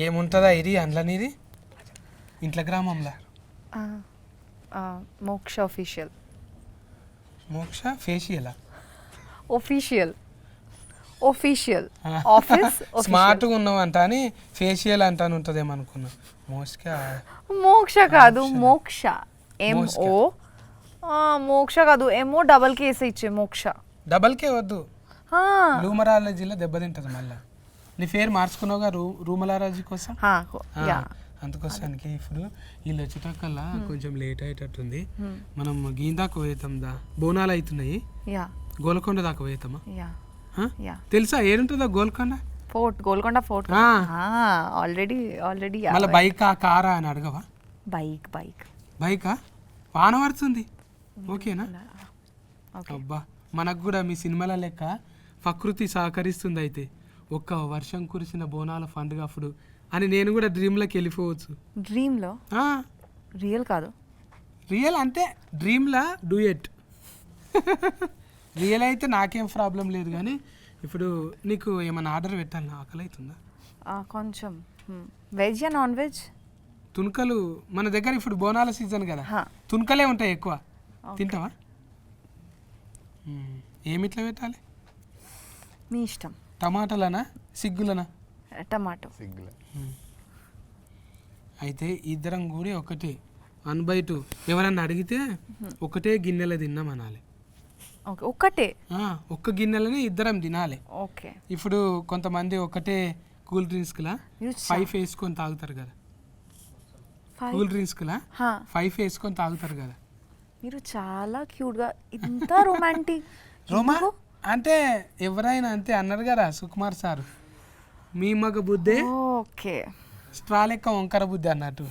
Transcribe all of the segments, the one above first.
ఏముంటుందా ఇది అందులోనిది ఇంట్లో గ్రామంలో మోక్ష ఆఫీషియల్. మోక్ష ఫేషియలా ఆఫీషియల్ ఆఫీస్ స్మార్ట్గా ఉన్నావంట అని ఫేషియల్ అంటాను ఉంటుందేమో అనుకున్నా. మోక్ష కాదు మోక్ష ఎంఓ మోక్ష కాదు ఎంఓ డబల్ కేస్ ఇచ్చే మోక్ష. డబల్ కే వద్దు రూమరాలజీలో దెబ్బతింటది మళ్ళీ. నీ పేరు మార్చుకున్నావుగా రూమరాలజీ కోసం. అందుకోసానికి ఇప్పుడు వీళ్ళు వచ్చేటక్కల్లా కొంచెం లేట్ అయ్యేటట్టుంది. మనం గీందాకు పోయేతాం దా బోనాలు అవుతున్నాయి. గోల్కొండ దాకా పోయేతామా? తెలుసా ఏడుంటుందా Golconda fort? Golconda fort already మళ్ళీ బైకా కారా అని అడగవా? బైకా వాన పడుతుంది ఓకేనా? అబ్బా మనకు కూడా మీ సినిమాల లెక్క ప్రకృతి సహకరిస్తుంది. అయితే ఒక్క వర్షం కురిసిన బోనాల పండుగ అప్పుడు అని నేను కూడా డ్రీమ్లోకి వెళ్ళిపోవచ్చు. డ్రీమ్లో రియల్ కాదు. రియల్ అంటే డ్రీమ్లా డూయెట్. రియల్ అయితే నాకేం ప్రాబ్లం లేదు. కానీ ఇప్పుడు నీకు ఏమైనా ఆర్డర్ పెట్టాలి, ఆకలి అవుతుందా? కొంచెం వెజ్ నాన్ వెజ్ తుణుకలు మన దగ్గర ఇప్పుడు బోనాల సీజన్ కదా, తుణుకలే ఉంటాయి ఎక్కువ. తింటావా? ఏమిట్లా పెట్టాలి మీ ఇష్టం. టమాటాలనా సిగ్గులనా? టమాటో సిగ్గులే. అయితే ఇద్దరం కూడా ఒకటే 1/2. ఎవరన్నా అడిగితే ఒకటే గిన్నెలో తిన్నాం అనాలి. ఒక్కటే ఒక్క గిన్నెలని ఇద్దరం తినాలి. ఓకే. ఇప్పుడు కొంతమంది ఒకటే కూల్ డ్రింక్స్లా 5 వేసుకొని తాగుతారు కదా. కూల్ డ్రింక్స్లా 5 వేసుకొని తాగుతారు కదా. మీరు చాలా క్యూట్గా ఇంత రొమాంటిక్. అంటే ఎవరైనా అంతే అన్నారు కదా సుకుమార్ సార్. మీ మగ బుద్ధే ఓకే స్ట్రా లెక్క వంకర బుద్ధి అన్నట్టు.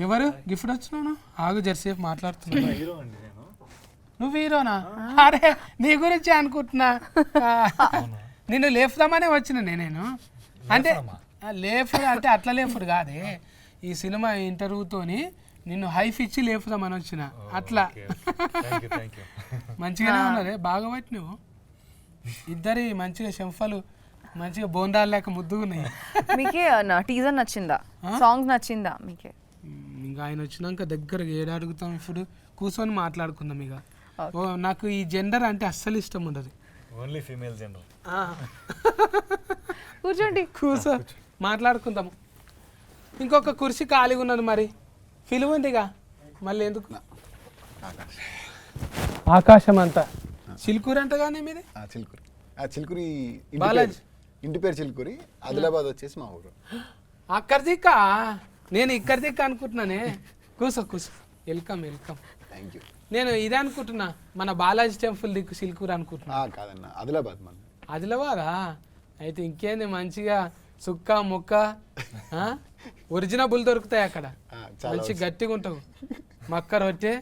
ఎవరు గిఫ్ట్ వచ్చినావు? ఆగు జర్సేపు మాట్లాడుతున్నా. నువ్వు హీరోనా? అరే నీ గురించి అనుకుంటున్నా. నిన్ను లేపుదామనే వచ్చిన నేను. అంటే లేపుడు అంటే అట్లా లేపుడు కాదే, ఈ సినిమా ఇంటర్వ్యూతోని నిన్ను హైఫ్ ఇచ్చి లేపుదామని వచ్చిన. అట్లా మంచిగానే ఉన్నదే, బాగా పట్టి నువ్వు. ఇద్దరి మంచిగా శంఫలు మంచిగా బోండాలు లేక ముద్దుగున్నాయి. మీకే టీజర్ నచ్చిందా? సాంగ్ నచ్చిందా మీకే? ఇంకా ఆయన వచ్చినాక దగ్గరగా ఏడు అడుగుతాం. ఇప్పుడు కూర్చొని మాట్లాడుకుందాం. ఇక నాకు ఈ జెండర్ అంటే అస్సలు ఇష్టం ఉండదు. Only female gender. కూర్చోండి, కూర్చో మాట్లాడుకుందాము. ఇంకొక కుర్చీ ఖాళీగా ఉన్నది, మరి పిలువండిగా. మళ్ళీ ఎందుకు? ఆకాశం అంతా చిలుకూరు అంటగానే మీది? చిలుకూరి బాలాజీ. ఇంటి పేరు చిలుకూరి, ఆదిలాబాద్ వచ్చేసి మా ఊరు. అక్కడ దిక్క నేను ఇక్కడ దిక్క అనుకుంటున్నానే. కూర్చో కూర్చో. వెల్కమ్. Thank you. నేను ఇదే అనుకుంటున్నా, మన బాలాజీ టెంపుల్ దిక్కు సిల్కూరు అనుకుంటున్నా. కాదన్న ఆదిలాబాద్. మన ఆదిలాబాదా? అయితే ఇంకేంది మంచిగా సుక్క ముక్క ఒరిజినబుల్ దొరుకుతాయి అక్కడ. మంచి గట్టిగా ఉంటావు. మక్క రొట్టె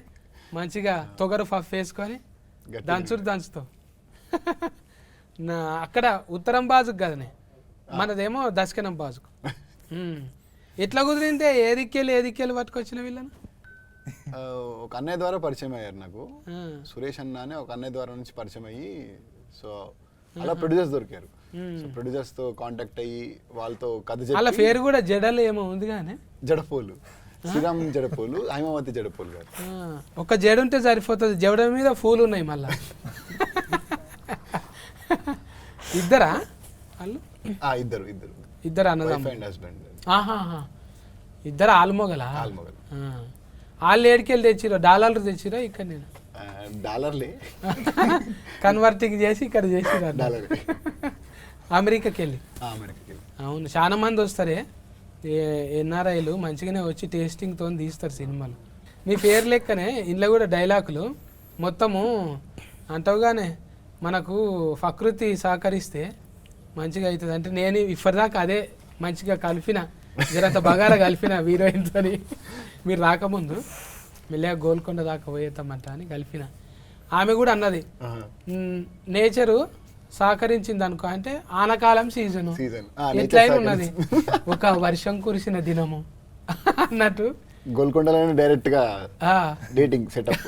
మంచిగా తొగరు పఫ్ వేసుకొని దంచుతావు. అక్కడ ఉత్తరం బాజుకు కదనే, మనదేమో దక్షిణం బాజుకు. ఎట్లా కుదిరిందే? ఏదిక్కెళ్ళి పట్టుకొచ్చిన వీళ్ళను? ఒక అన్నయ్య ద్వారా పరిచయం అయ్యారు నాకు. సురేష్ అన్న అని ఒక అన్నయ్య ద్వారా నుంచి పరిచయం అయ్యి, సో అలా ప్రొడ్యూసర్స్ దొరికారు. సో ప్రొడ్యూసర్స్ తో కాంటాక్ట్ అయ్యి వాళ్ళతో కథ చెప్పి. వాళ్ళ పేరు కూడా జడలు ఏమో ఉంది కానీ, జడపోలు, శ్రీరామ్ జడపోలు, హైమావతి జడపోలు గారు. ఒక జడ ఉంటే సరిపోతుంది, జడ మీద పూలు ఉన్నాయి మళ్ళా. ఇద్దరా వాళ్ళు? ఇద్దరు అన్నదమ్ములు. హస్బెండ్. ఇద్దరు ఆల్మొగలా? వాళ్ళు ఏడికెళ్ళి తెచ్చిరో? డాలర్లు తెచ్చిరో? ఇక్కడ నేను డాలర్లే కన్వర్టింగ్ చేసి ఇక్కడ చేసిరా? అమెరికాకి వెళ్ళి. అవును, చాలా మంది వస్తారే ఎన్ఆర్ఐలు, మంచిగానే వచ్చి టేస్టింగ్తో తీస్తారు సినిమాలు. మీ పేరు లెక్కనే ఇంట్లో కూడా డైలాగులు మొత్తము అంటావుగానే. మనకు ప్రకృతి సహకరిస్తే మంచిగా అవుతుంది. అంటే నేను ఇప్పటిదాకా అదే మంచిగా కలిపిన, జరంత బగారా కలిపిన హీరోయిన్తో. మీరు రాకముందు మెల్లగా గోల్కొండ దాకా పోయేద్దామంట అని కలిపిన. ఆమె కూడా అన్నది నేచరు సహకరించింది అనుకో, అంటే ఆనకాలం సీజను ఎట్లయినా ఉన్నది, ఒక వర్షం కురిసిన దినము అన్నట్టు. గోల్కొండలోనే డైరెక్ట్ గా డేటింగ్ సెటప్.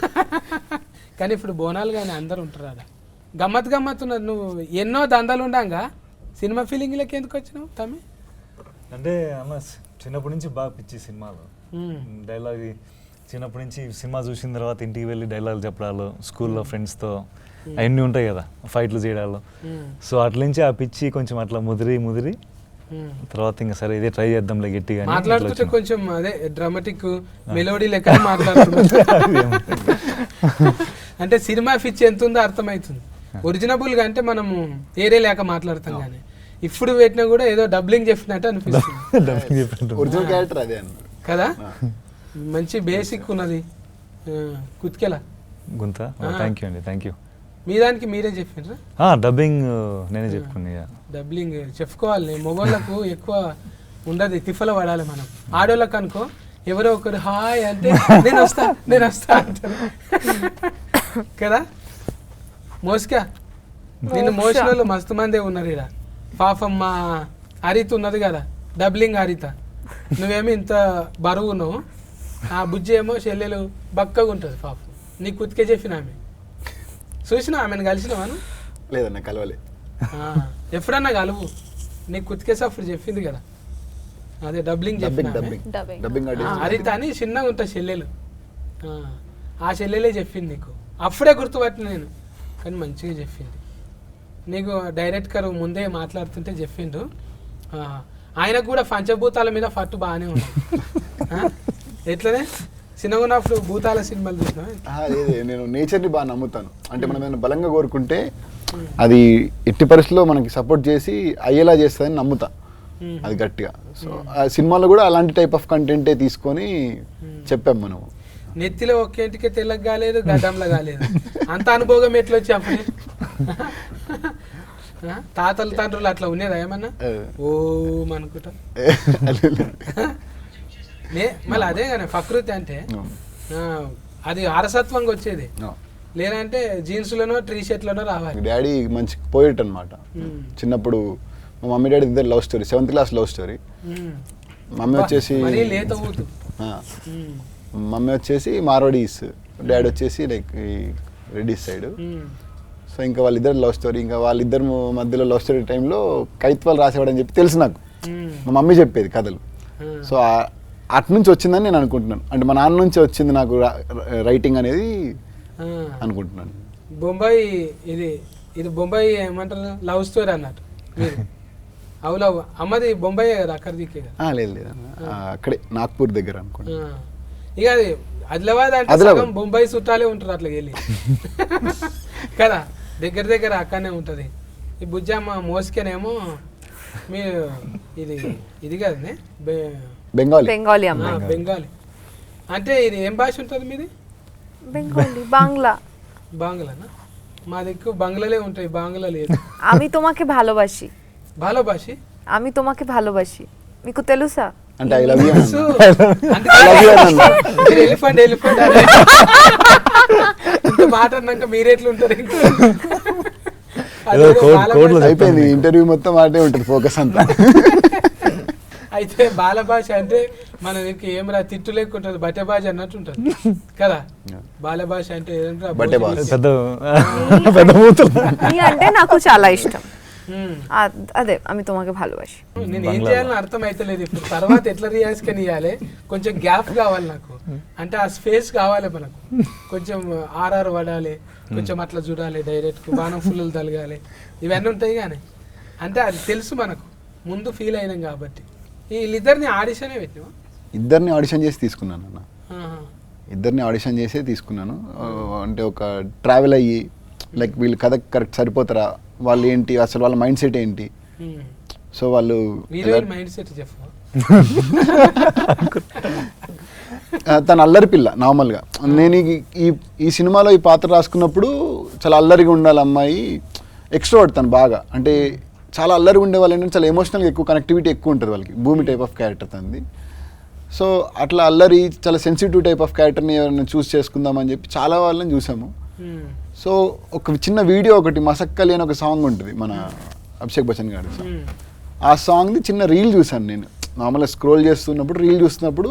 కానీ ఇప్పుడు బోనాలు కానీ అందరు ఉంటారు అలా. గమ్మత్ ఉన్నది. నువ్వు ఎన్నో దందాలు ఉండంగా సినిమా ఫీలింగ్లకి ఎందుకు వచ్చినావు తమ్మి? అంటే అన్న చిన్నప్పటి నుంచి బాగా పిచ్చి సినిమాలు డైలాగ్ చిన్నప్పటి నుంచి సినిమా చూసిన తర్వాత ఇంటికి వెళ్ళి డైలాగ్ చెప్పడాలు స్కూల్లో ఫ్రెండ్స్తో అవన్నీ ఉంటాయి కదా ఫైట్లు చేయడాలు సో అట్ల నుంచి ఆ పిచ్చి కొంచెం అట్లా ముదిరి తర్వాత ఇంకా సరే ఇదే ట్రై చేద్దాంలే గట్టిగా మాట్లాడుతుంటే కొంచెం అదే డ్రామాటిక్ మెలోడీ లెక్క మాట్లాడుతున్నాం. అంటే సినిమా పిచ్చి ఎంత ఉందో అర్థమవుతుంది. ఒరిజినబుల్ గా అంటే మనము ఏరే లేక మాట్లాడతాం కానీ ఇప్పుడు పెట్టినా కూడా ఏదో డబ్లింగ్ చెప్పినట్టు అనిపిస్తుంది. ఒరిజినల్ క్యారెక్టర్ అదే కదా, మంచి బేసిక్ ఉన్నది. కుత్కెలా గుంత థ్యాంక్ యూ అండి, థ్యాంక్ యూ. మీ దానికి మీరే చెప్పినరా? డబ్బింగ్ నేనే చెప్పుకున్నా. డబ్లింగ్ చెప్పుకోవాలి. మొబైల్లకు ఎక్కువ ఉండదు, తిఫల పడాలి. మనం ఆడోళ్ళకు అనుకో ఎవరో ఒకరు హాయ్ అంటే నేను వస్తా అంటారు కదా. మోస్కా నిన్ను మోసిన వాళ్ళు మస్తు మందే ఉన్నారు ఇక్కడ. పాపం మా హరిత ఉన్నది కదా, డబ్లింగ్ హరిత. నువ్వేమో ఇంత బరువు ఉన్నావు, ఆ బుజ్జి ఏమో చెల్లెలు బక్కగా ఉంటుంది పాపం. నీకు కుతికే చెప్పిన ఆమె చూసినా, ఆమెను కలిసినావాను? లేదన్న కలవలే. ఎప్పుడన్నా కలువు, నీకు కుతికేసప్పుడు చెప్పింది కదా, అదే డబ్లింగ్ చెప్పిన హరిత అని చిన్నగా ఉంటుంది చెల్లెలు. ఆ చెల్లెలే చెప్పింది నీకు, అప్పుడే గుర్తుపట్టిన నేను. కానీ మంచిగా చెప్పింది నీకు. డైరెక్టర్ ముందే మాట్లాడుతుంటే చెప్పిండు. ఆయనకు కూడా పంచభూతాల మీద పట్టు బాగానే ఉంది. ఎట్లనే చిన్నగా ఉన్నప్పుడు భూతాల సినిమాలు చూసినా? నేను నేచర్ని బాగా నమ్ముతాను. అంటే మనం ఏమైనా బలంగా కోరుకుంటే అది ఎట్టి పరిస్థితుల్లో మనకి సపోర్ట్ చేసి అయ్యేలా చేస్తుందని నమ్ముతా, అది గట్టిగా. సో ఆ సినిమాలో కూడా అలాంటి టైప్ ఆఫ్ కంటెంటే తీసుకొని చెప్పాం మనం. నెత్తిలో ఒక్కేంటికే తెల్లగా కాలేదు, గడ్డంలో కాలేదు, అంత అనుభవం ఎట్లా వచ్చి అప్పుడే? తాతలు తండ్రులు అట్లా ఉండేదా ఏమన్నా? ఓ అనుకుంటా. మళ్ళీ అదే కానీ ప్రకృతి అంటే అది అరసత్వంగా వచ్చేది, లేదంటే జీన్స్లోనో టీ షర్ట్లోనో రావాలి. డాడీ మంచి పోయిట్ అనమాట. చిన్నప్పుడు మా మమ్మీ డాడీ ఇద్దరు love story, 7th class love story. Mummy వచ్చేసి మార్వాడీస్, డాడీ వచ్చేసి లైక్ రెడ్డిస్ సైడ్. సో ఇంకా వాళ్ళిద్దరు లవ్ స్టోరీ. ఇంకా వాళ్ళిద్దరు మధ్యలో లవ్ స్టోరీ టైంలో కవిత్వాలు రాసేవాడని చెప్పి తెలుసు నాకు, మా మమ్మీ చెప్పేది కథలు. సో అటు నుంచి వచ్చిందని నేను అనుకుంటున్నాను. అంటే మా నాన్న నుంచి వచ్చింది నాకు రైటింగ్ అనేది అనుకుంటున్నాను. బొంబాయి ఇది బొంబాయి ఏమంటారు లవ్ స్టోరీ అన్నట్టు మీరు. అవులవ్ అమ్మది బొంబాయి కదా, అక్కడ దిక్కే కదా? లేదు అక్కడే నాగ్పూర్ దగ్గర అనుకుంటా. ఇక అది ఆదిలాబాద్ అంటే బొంబాయి చుట్టాలే ఉంటారు అట్లా వెళ్ళి కదా, దగ్గర అక్కడనే ఉంటుంది. ఈ బుజ్జమ్మ మోసుకేనేమో మీరు ఇది కదనే బెంగాలీ. బెంగాలీ అంటే ఇది ఏం భాష ఉంటుంది మీది? బెంగాలీ, బాంగ్లానా? మా దగ్గర బంగ్లాలే ఉంటాయి, బాంగ్లా లేదు. আমি তোমাকে ভালোবাসি, আমি তোমাকে ভালোবাসি, మీకు తెలుసా? అంటే ఐ లవ్ యు. ఎలిఫెంట్ మాట అన్నాక మీరెట్లుంటారు? అయిపోయింది ఇంటర్వ్యూ మొత్తం మాటే ఉంటుంది, ఫోకస్ అంతా. అయితే బాల భాష అంటే మన దగ్గర ఏం రా తిట్టు లేకుంటుంది, బట్టె భాష అన్నట్టు ఉంటుంది కదా. బాల భాష అంటే అంటే నాకు చాలా ఇష్టం. అదే আমি তোমাকে ভালোবাসি. నేను ఏం చేయాలని అర్థం అయితలేదు ఇప్పుడు. తర్వాత ఎట్లా రియాక్షన్ ఇవ్వాలి? కొంచెం గ్యాప్ కావాలి నాకు, అంటే ఆ స్పేస్ కావాలి మనకు. కొంచెం ఆర్ఆర్ పడాలి, కొంచెం అట్లా చూడాలి, డైరెక్ట్ బాణం ఫుల్లు తలగాలి, ఇవన్నీ ఉంటాయి. కానీ అంటే అది తెలుసు మనకు, ముందు ఫీల్ అయినాం కాబట్టి. వీళ్ళిద్దరిని ఆడిషనే పెట్టినా? ఇద్దరిని ఆడిషన్ చేసి తీసుకున్నాను అన్న, ఇద్దరిని ఆడిషన్ చేసే తీసుకున్నాను. అంటే ఒక ట్రావెల్ అయ్యి లైక్ వీళ్ళు కథ కరెక్ట్ సరిపోతారా, వాళ్ళు ఏంటి, అసలు వాళ్ళ మైండ్ సెట్ ఏంటి. సో వాళ్ళు మైండ్ సెట్ చెప్పు. తను అల్లరి పిల్ల నార్మల్గా. నేను ఈ సినిమాలో ఈ పాత్ర రాసుకున్నప్పుడు చాలా అల్లరిగా ఉండాలి అమ్మాయి, ఎక్స్ట్రోవర్ట్ తను బాగా. అంటే చాలా అల్లరిగా ఉండే వాళ్ళు ఏంటంటే చాలా ఎమోషనల్గా ఎక్కువ కనెక్టివిటీ ఎక్కువ ఉంటుంది వాళ్ళకి, భూమి టైప్ ఆఫ్ క్యారెక్టర్ తనది. సో అట్లా అల్లరి చాలా సెన్సిటివ్ టైప్ ఆఫ్ క్యారెక్టర్ని ఎవరైనా చూస్ చేసుకుందామని చెప్పి చాలా వాళ్ళని చూసాము. సో ఒక చిన్న వీడియో ఒకటి మసక్కలి అని ఒక సాంగ్ ఉంటుంది మన అభిషేక్ బచ్చన్ గారి సాంగ్. ఆ సాంగ్ది చిన్న రీల్ చూసాను నేను. నార్మల్గా స్క్రోల్ చేస్తున్నప్పుడు రీల్ చూస్తున్నప్పుడు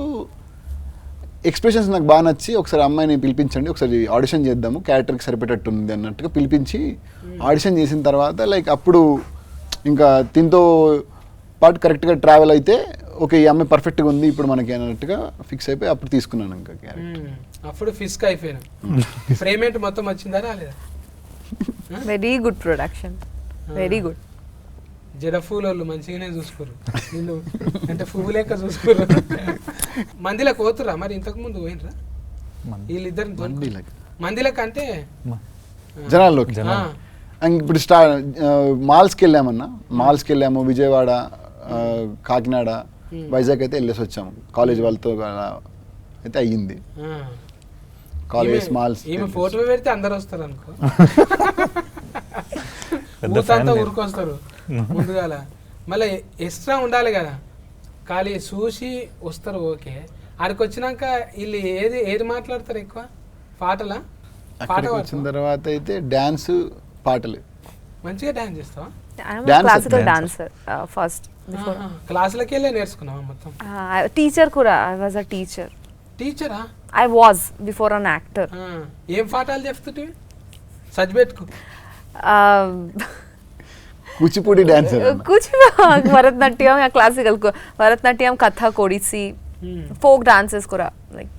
ఎక్స్ప్రెషన్స్ నాకు బాగా నచ్చి ఒకసారి అమ్మాయిని పిలిపించండి, ఒకసారి ఆడిషన్ చేద్దాము, క్యారెక్టర్కి సరిపెట్టట్టుంది అన్నట్టుగా పిలిపించి ఆడిషన్ చేసిన తర్వాత లైక్ అప్పుడు ఇంకా దీంతో పాటు కరెక్ట్గా ట్రావెల్ అయితే ఓకే ఈ అమ్మాయి పర్ఫెక్ట్గా ఉంది ఇప్పుడు మనకి అన్నట్టుగా ఫిక్స్ అయిపోయి అప్పుడు తీసుకున్నాను ఇంకా క్యారెక్టర్. అప్పుడు ఫిస్క్ అయిపోయాను. ఫ్రేమెంట్ మొత్తం వచ్చిందా రాలేదా? Very good production, very good. జడ పూలోళ్ళు మంచిగానే చూసుకోరు నిన్ను, అంటే పువ్వు లెక్క చూసుకోరు. మందిలోకి పోతురా మరి? ఇంతకు ముందు పోయినరా వీళ్ళిద్దరు మందిలోకి? అంటే జనాల్లోకి ఇప్పుడు మాల్స్కి వెళ్ళాము విజయవాడ, కాకినాడ, వైజాగ్ అయితే వెళ్ళేసి వచ్చాము కాలేజ్ వాళ్ళతో అయితే అయ్యింది. కాలేజ్ మాల్స్ ఈమె ఫోటో పెడితే అందరు వస్తారు అనుకో, ఊతంతా ఊరుకొస్తారు ముందుగాల. మళ్ళీ ఎక్స్ట్రా ఉండాలి కదా, ఖాళీ చూసి వస్తారు ఓకే. ఆడికి వచ్చినాక వీళ్ళు ఏది మాట్లాడతారు ఎక్కువ? పాటలా? పాట వచ్చిన తర్వాత అయితే డాన్స్ పాటలు. మంచిగా డాన్స్ చేస్తావా? Classical dancer first. క్లాసులకి వెళ్ళే నేర్చుకున్నావా మొత్తం? టీచర్ కూడా, ఐ వాజ్ అ టీచర్. టీచరా? I was before an actor. ఏం పాఠాలు చెప్తుంటే సజ్బెట్టుకు? Kuchipudi dancer, Bharatanatyam, classical Bharatanatyam, Kathak, Odissi, folk dances కూడా, లైక్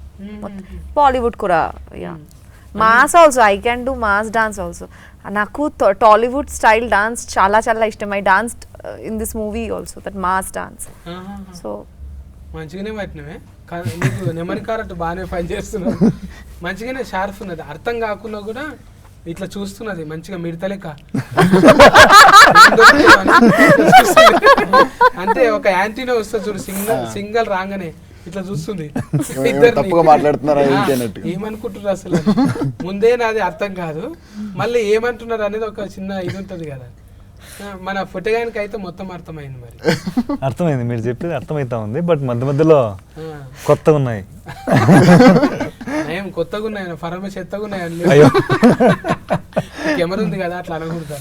బాలీవుడ్ కూడా. Yeah, mass also, I can do mass dance also. నాకు టాలీవుడ్ స్టైల్ డాన్స్ చాలా చాలా ఇష్టం. I danced in this movie also, that mass dance. So మంచిగానే పట్టినవే, నీకు నెమరి కారట్ బాగానే పని చేస్తున్నావు. మంచిగానే షార్ప్ ఉన్నది, అర్థం కాకుండా కూడా ఇట్లా చూస్తున్నది మంచిగా మిడతలేక. అంటే ఒక యాంటీనా వస్తుంది చూడు, సింగల్ రాగానే ఇట్లా చూస్తుంది. ఏమనుకుంటున్నారు అసలు? ముందే నాది అర్థం కాదు, మళ్ళీ ఏమంటున్నారు అనేది ఒక చిన్న ఇది ఉంటుంది కదా. మన పుట్టగానికి అయితే మొత్తం అర్థమైంది. మరి అర్థమైంది, మీరు చెప్పేది అర్థమైతా ఉంది, బట్ మధ్య మధ్యలో కొత్తగా ఉన్నాయి. ఏం కొత్తగా ఉన్నాయి? ఫరమ చెత్తగా ఉన్నాయి. కెమెరా ఉంది కదా, అట్లా అనకూడదు.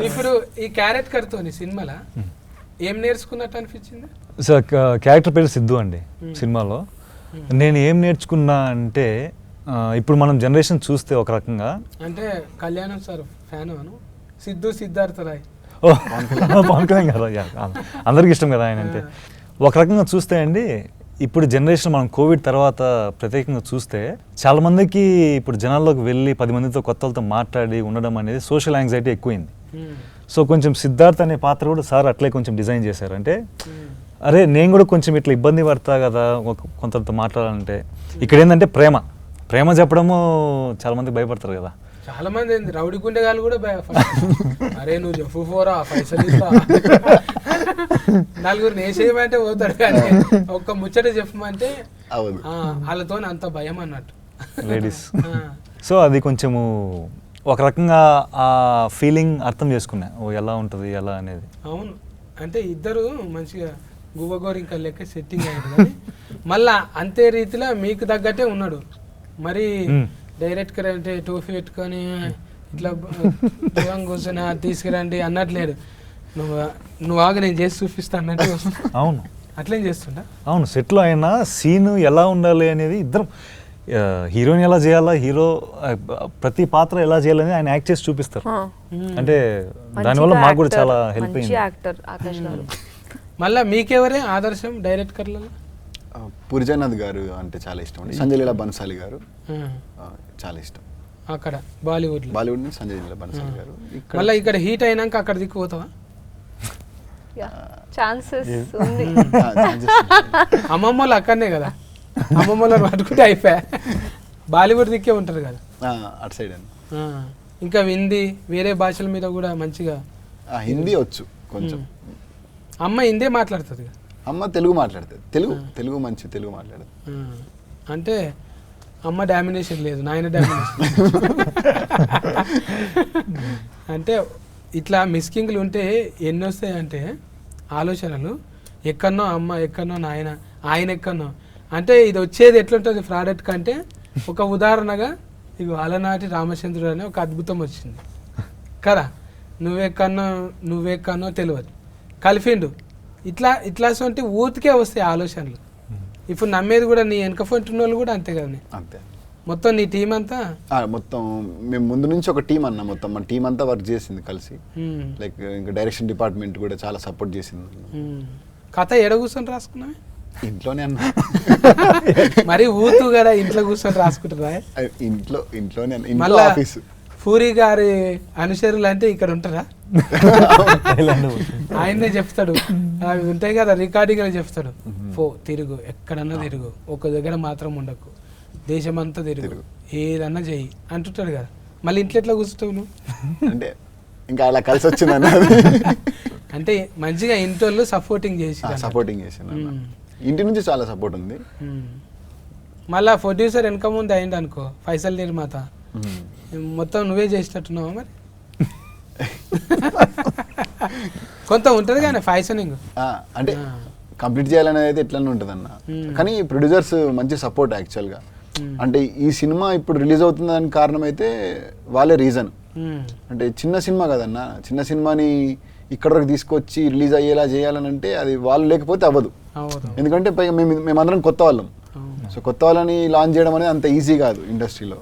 ఇప్పుడు ఈ క్యారెక్టర్ తోని సినిమాలో ఏం నేర్చుకున్నట్టు అనిపించింది? సో క్యారెక్టర్ పేరు సిద్ధు అండి సినిమాలో. నేను ఏం నేర్చుకున్నా అంటే, ఇప్పుడు మనం జనరేషన్ చూస్తే ఒక రకంగా, అంటే కళ్యాణం సార్ ఫ్యాన్ అను, సిద్ధు సిద్ధార్థ రాయ్. పవన్ కళ్యాణ్ కదా, అందరికి ఇష్టం కదా ఆయన అంటే. ఒక రకంగా చూస్తే అండి, ఇప్పుడు జనరేషన్ మనం కోవిడ్ తర్వాత ప్రత్యేకంగా చూస్తే చాలా మందికి ఇప్పుడు జనాల్లోకి వెళ్ళి 10 మందితో కొత్త వాళ్ళతో మాట్లాడి ఉండడం అనేది సోషల్ యాంగ్జైటీ ఎక్కువైంది. సో కొంచెం సిద్ధార్థ్ అనే పాత్ర కూడా సార్ అట్లే కొంచెం డిజైన్ చేశారు. అంటే అరే నేను కూడా కొంచెం ఇట్లా ఇబ్బంది పడతా కదా కొంతతో మాట్లాడాలంటే. ఇక్కడ ఏంటంటే ప్రేమ చెప్పడము చాలా మంది భయపడతారు కదా. చాలా మంది రౌడీ గుండెగాళ్ళు కూడా అరే నువ్వు చెప్పు పోరా పైసలు ఇస్తా, నలుగురు నేసేయమంటే పోతాడు, కానీ ఒక్క ముచ్చట చెప్పమంటే వాళ్ళతో అంత భయం అన్నట్టు లేడీస్. సో అది కొంచెము ఒక రకంగా ఆ ఫీలింగ్ అర్థం చేసుకున్నా, ఓ ఎలా ఉంటుంది ఎలా అనేది. అవును, అంటే ఇద్దరు మంచిగా గువ్వగోరింక లెక్క సెట్టింగ్ అయ్యారు, కానీ మళ్ళా అంతే రీతిలో మీకు తగ్గట్టే ఉన్నాడు. మరి డైరెక్ట్గా అంటే టోఫీ పెట్టుకొని ఇట్లా దూరం కూర్చొని తీసుకురండి అన్నట్లేదు. నువ్వు ఆగా నేను చేసి చూపిస్తా అన్నట్టు. అవును, అట్లేం చేస్తుండా. అవును, సెట్లో అయినా సీన్ ఎలా ఉండాలి అనేది ఇద్దరం, హీరోయిన్ ఎలా చేయాలా, హీరో ప్రతి పాత్ర ఎలా చేయాలని ఆయన యాక్ట్ చేసి చూపిస్తారు. అంటే దానివల్ల మాకు కూడా చాలా హెల్ప్ అయింది. మళ్ళీ మీకెవరే ఆదర్శం డైరెక్టర్లలో? పురిజనాథ్ గారు అంటే చాలా ఇష్టం అండి. సంజయ్ లీలా బన్సాలి గారు చాలా ఇష్టం. అక్కడ బాలీవుడ్ నుంచి సంజయ్ లీలా బన్సాలి గారు. మళ్ళీ ఇక్కడ హీట్ అయినాక అక్కడ దిక్కుపోతావా? అమ్మమ్మలు అక్కడనే కదా, అమ్మమ్మలను పట్టుకుంటే అయిపోయా. బాలీవుడ్ దిక్కే ఉంటారు కదా అటు సైడ్ అండి. ఇంకా హిందీ వేరే భాషల మీద కూడా మంచిగా. హిందీ వచ్చు కొంచెం. అమ్మ హిందీ మాట్లాడుతుంది కదా? అమ్మ తెలుగు మాట్లాడుతుంది. తెలుగు మంచి తెలుగు మాట్లాడుతుంది. అంటే అమ్మ డామినేషన్ లేదు, నాయన డామినేషన్. అంటే ఇట్లా మిస్కింగ్లు ఉంటే ఎన్ని వస్తాయంటే ఆలోచనలు, ఎక్కడనో అమ్మ, ఎక్కడనో నాయన, ఆయన ఎక్కడనో. అంటే ఇది వచ్చేది ఎట్లుంటుంది ప్రోడక్ట్ కంటే, ఒక ఉదాహరణగా ఇక అలనాటి రామచంద్రుడు అనే ఒక అద్భుతం వచ్చింది కదా. నువ్వెక్కడనో తెలియదు, కలిపిండు. ఇట్లా సొంటి ఊతికే వస్తాయి ఆలోచనలు. ఇప్పుడు నమ్మేది కూడా నీ వెనక ఫంటున్న వాళ్ళు కూడా అంతే కదా. అంతే మొత్తం నీ టీం అంతా మొత్తం మేము ముందు నుంచి ఒక టీం అన్న, మొత్తం మన టీం అంతా వర్క్ చేసింది కలిసి. లైక్ ఇంకా డైరెక్షన్ డిపార్ట్మెంట్ కూడా చాలా సపోర్ట్ చేసింది. కథ ఎడ కూర్చొని రాసుకున్నావే? ఇంట్లోనే అన్న. మరి ఊతూ కదా ఇంట్లో కూర్చొని రాసుకుంటారా? ఇంట్లోనే అన్న, మళ్ళా ఆఫీసు. పూరి గారి అనుచరులు అంటే ఇక్కడ ఉంటారా? ఆయనే చెప్తాడు, అవి ఉంటాయి కదా రికార్డింగ్ అని చెప్తాడు, తిరుగు ఎక్కడన్నా తిరుగు, ఒక దగ్గర మాత్రం ఉండకు, దేశమంతా తిరుగు, ఏదన్నా చెయ్యి అంటుంటాడు కదా. మళ్ళీ ఇంట్లో ఎట్లా కూర్చుంటావు నువ్వు? అంటే ఇంకా అలా కలిసి వచ్చిందన్న. అంటే మంచిగా ఇంట్లో సపోర్టింగ్ చేసి ఇంటి నుంచి చాలా సపోర్ట్ ఉంది. మళ్ళా ప్రొడ్యూసర్ వెనక ముందు అయింది అనుకో, ఫైసల్ నిర్మాత, మొత్తం నువ్వే చేసేటట్టున్నావా మరి? కొంత ఉంటుంది కానీ ఫైసనింగ్ అంటే కంప్లీట్ చేయాలనేది అయితే ఎట్లనే ఉంటుంది అన్న. కానీ ప్రొడ్యూసర్స్ మంచి సపోర్ట్ యాక్చువల్గా. అంటే ఈ సినిమా ఇప్పుడు రిలీజ్ అవుతుంది దానికి కారణం అయితే వాళ్ళే రీజన్. అంటే చిన్న సినిమా కదన్న, చిన్న సినిమాని ఇక్కడ వరకు తీసుకొచ్చి రిలీజ్ అయ్యేలా చేయాలని అంటే అది వాళ్ళు లేకపోతే అవ్వదు. ఎందుకంటే పైగా మేమందరం కొత్త వాళ్ళం. సో కొత్త వాళ్ళని లాంచ్ చేయడం అనేది అంత ఈజీ కాదు ఇండస్ట్రీలో.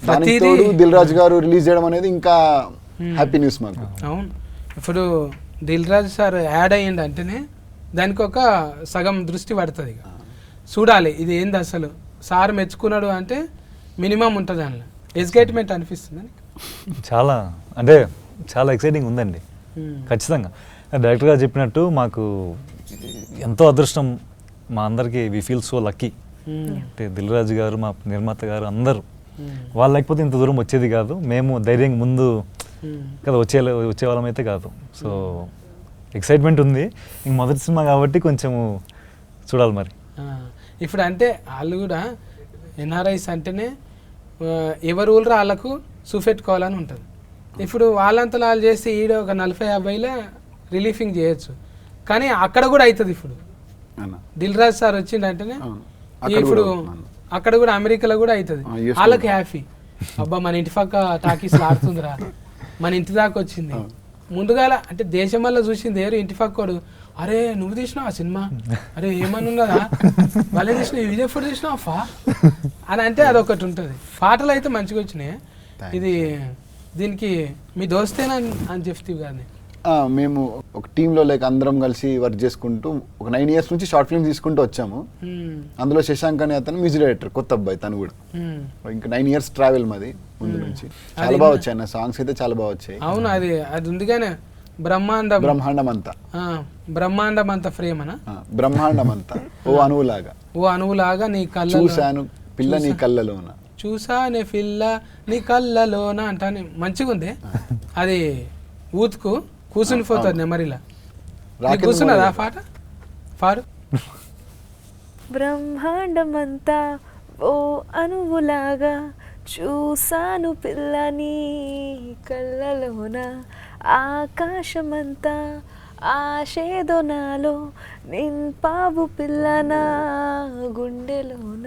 దానికి తోడు దిల్ రాజు గారు రిలీజ్ చేయడం అనేది ఇంకా హ్యాపీ న్యూస్ మాకు. అవును, ఇప్పుడు దిల్ రాజు సార్ యాడ్ అయ్యింది అంటేనే దానికి ఒక సగం దృష్టి పడుతుంది. ఇక చూడాలి ఇది ఏంది అసలు, సార్ మెచ్చుకున్నాడు అంటే మినిమం ఉంటుంది అందులో. ఎక్సైట్మెంట్ అనిపిస్తుంది చాలా, అంటే చాలా ఎక్సైటింగ్ ఉందండి ఖచ్చితంగా. డైరెక్టర్ గారు చెప్పినట్టు మాకు ఎంతో అదృష్టం, మా అందరికీ వి ఫీల్ సో లక్కీ. అంటే దిల్ రాజు గారు, మా నిర్మాత గారు అందరూ, వాళ్ళు లేకపోతే ఇంత దూరం వచ్చేది కాదు. మేము ధైర్యంగా ముందు కదా వచ్చేవాళ్ళం అయితే కాదు. సో ఎక్సైట్మెంట్ ఉంది. ఇంక మొదటి సినిమా కాబట్టి కొంచెము చూడాలి మరి. ఇప్పుడు అంటే వాళ్ళు కూడా ఎన్ఆర్ఐస్ అంటేనే ఎవరు ఊళ్ళో వాళ్ళకు చూపెట్టుకోవాలని ఉంటుంది. ఇప్పుడు వాళ్ళంతా వాళ్ళు చేస్తే ఈడ ఒక 40-50 రిలీఫింగ్ చేయొచ్చు, కానీ అక్కడ కూడా అవుతుంది. ఇప్పుడు దిల్ రాజు సార్ వచ్చిండంటేనే ఇప్పుడు అక్కడ కూడా అమెరికాలో కూడా అవుతుంది. వాళ్ళకి హ్యాపీ, అబ్బా మన ఇంటి పక్క టాకీస్ ఆడుతుందిరా, మన ఇంటి దాకా వచ్చింది. ముందుగాల అంటే దేశం వల్ల చూసింది ఎవరు, ఇంటి పక్కోడు, అరే నువ్వు తీసినావు ఆ సినిమా, అరే ఏమని ఉన్నదా వాళ్ళే తీసినావు, ఇది ఎప్పుడు తీసినావు అఫా అని అంటే అదొకటి ఉంటుంది. పాటలు అయితే మంచిగా వచ్చినాయి. ఇది దీనికి మీ దోస్తేనా అని చెప్తావు కానీ మేము ఒక టీంలో లైక్ అందరం కలిసి వర్క్ చేసుకుంటూ ఒక 9 years నుంచి షార్ట్ ఫిల్మ్స్ తీసుకుంటూ వచ్చాము. అందులో శశాంక్ అనే అతను మ్యూజిక్ డైరెక్టర్, కొత్త అబ్బాయి తను కూడా. ఇంకా 9 years ట్రావెల్ మాది ముందు నుంచి. చాలా బాగా వచ్చాయి అన్న సాంగ్స్ అయితే, చాలా బాగా వచ్చాయి. అవును, అది ఉంది కానీ బ్రహ్మాండం అంతా బ్రహ్మాండం అంతా ఫ్రేమ్ అనా, బ్రహ్మాండం అంతా ఓ అణువులాగా నీ కళ్ళ చూశాను పిల్ల నీ కళ్ళలోన, చూసానే పిల్ల నీ కళ్ళలోన అంటానే మంచిగా ఉంది. అది ఊతుకు కూర్చుని పోతుంది నెమరిలా. కూర్చున్నదా పాట పాడు. బ్రహ్మాండమంతా ఓ అణువులాగా చూసాను పిల్లని కళ్ళలోన, ఆకాశమంతా ఆశేదో నాలో నింపావు పిల్లన గుండెలోన.